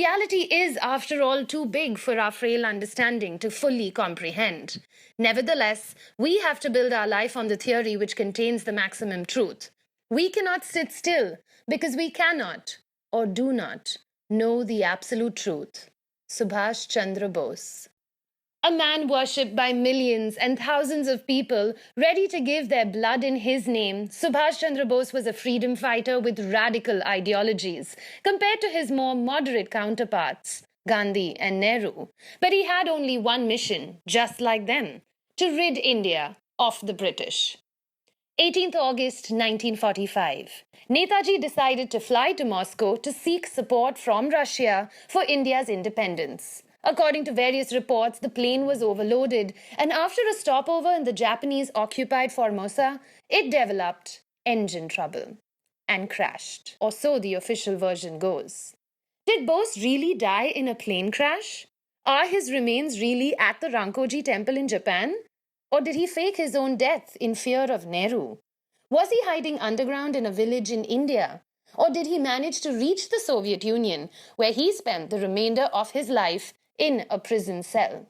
reality is, after all, too big for our frail understanding to fully comprehend. Nevertheless, we have to build our life on the theory which contains the maximum truth. We cannot sit still because we cannot or do not know the absolute truth. Subhas Chandra Bose. A man worshipped by millions and thousands of people, ready to give their blood in his name, Subhas Chandra Bose was a freedom fighter with radical ideologies, compared to his more moderate counterparts, Gandhi and Nehru. But he had only one mission, just like them, to rid India of the British. 18th August 1945. Netaji decided to fly to Moscow to seek support from Russia for India's independence. According to various reports, the plane was overloaded, and after a stopover in the Japanese-occupied Formosa, it developed engine trouble and crashed, or so the official version goes. Did Bose really die in a plane crash? Are his remains really at the Rankoji temple in Japan? Or did he fake his own death in fear of Nehru? Was he hiding underground in a village in India? Or did he manage to reach the Soviet Union, where he spent the remainder of his life in a prison cell?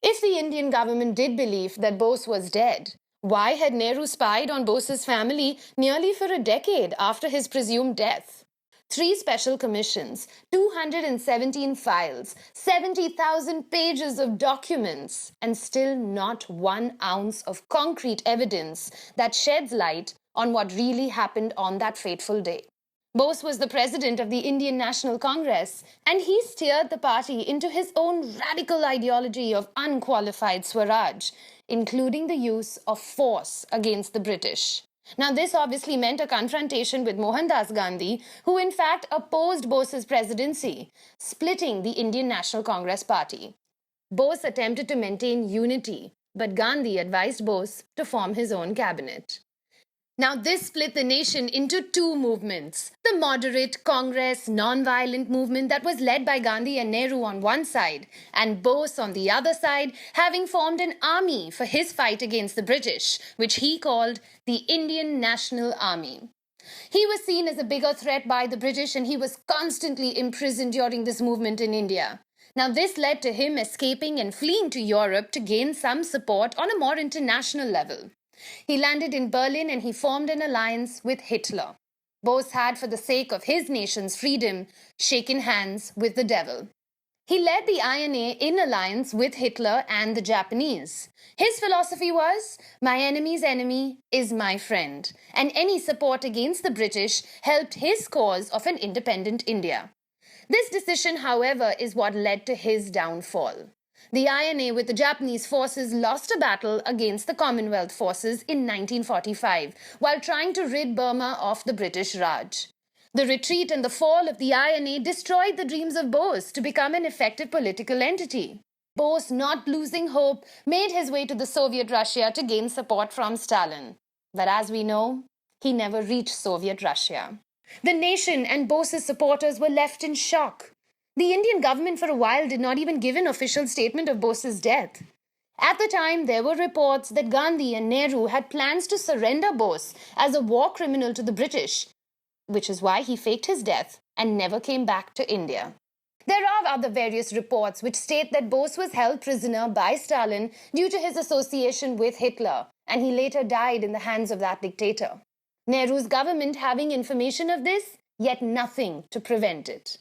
If the Indian government did believe that Bose was dead, why had Nehru spied on Bose's family nearly for a decade after his presumed death? 3 special commissions, 217 files, 70,000 pages of documents, and still not 1 ounce of concrete evidence that sheds light on what really happened on that fateful day. Bose was the president of the Indian National Congress, and he steered the party into his own radical ideology of unqualified Swaraj, including the use of force against the British. Now, this obviously meant a confrontation with Mohandas Gandhi, who in fact opposed Bose's presidency, splitting the Indian National Congress party. Bose attempted to maintain unity, but Gandhi advised Bose to form his own cabinet. Now, this split the nation into 2 movements. The moderate Congress non-violent movement that was led by Gandhi and Nehru on one side, and Bose on the other side, having formed an army for his fight against the British, which he called the Indian National Army. He was seen as a bigger threat by the British, and he was constantly imprisoned during this movement in India. Now, this led to him escaping and fleeing to Europe to gain some support on a more international level. He landed in Berlin and he formed an alliance with Hitler. Bose had, for the sake of his nation's freedom, shaken hands with the devil. He led the INA in alliance with Hitler and the Japanese. His philosophy was, my enemy's enemy is my friend, and any support against the British helped his cause of an independent India. This decision, however, is what led to his downfall. The INA with the Japanese forces lost a battle against the Commonwealth forces in 1945 while trying to rid Burma of the British Raj. The retreat and the fall of the INA destroyed the dreams of Bose to become an effective political entity. Bose, not losing hope, made his way to the Soviet Russia to gain support from Stalin. But as we know, he never reached Soviet Russia. The nation and Bose's supporters were left in shock. The Indian government for a while did not even give an official statement of Bose's death. At the time, there were reports that Gandhi and Nehru had plans to surrender Bose as a war criminal to the British, which is why he faked his death and never came back to India. There are other various reports which state that Bose was held prisoner by Stalin due to his association with Hitler, and he later died in the hands of that dictator. Nehru's government having information of this, yet nothing to prevent it.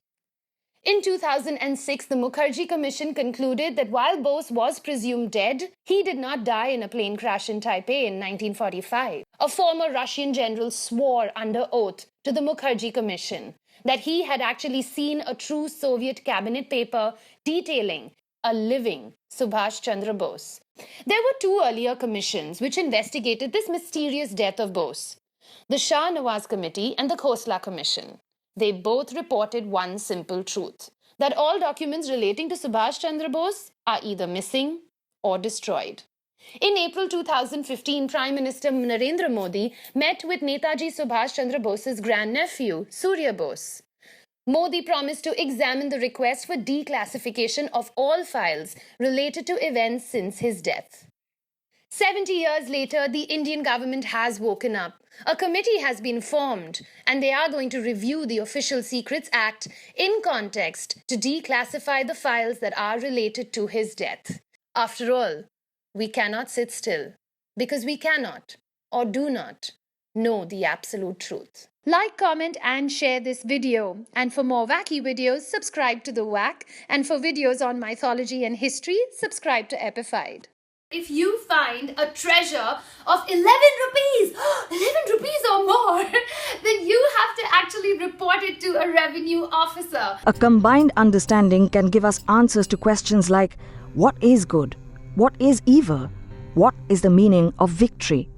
In 2006, the Mukherjee Commission concluded that while Bose was presumed dead, he did not die in a plane crash in Taipei in 1945. A former Russian general swore under oath to the Mukherjee Commission that he had actually seen a true Soviet cabinet paper detailing a living Subhas Chandra Bose. There were 2 earlier commissions which investigated this mysterious death of Bose: the Shah Nawaz Committee and the Khosla Commission. They both reported one simple truth, that all documents relating to Subhas Chandra Bose are either missing or destroyed. In April 2015, Prime Minister Narendra Modi met with Netaji Subhas Chandra Bose's grandnephew, Surya Bose. Modi promised to examine the request for declassification of all files related to events since his death. 70 years later, the Indian government has woken up. A committee has been formed, and they are going to review the Official Secrets Act in context to declassify the files that are related to his death. After all, we cannot sit still because we cannot or do not know the absolute truth. Like, comment, and share this video. And for more wacky videos, subscribe to the Whack. And for videos on mythology and history, subscribe to Epified. If you find a treasure of 11 rupees, 11 rupees or more, then you have to actually report it to a revenue officer. A combined understanding can give us answers to questions like, what is good? What is evil? What is the meaning of victory?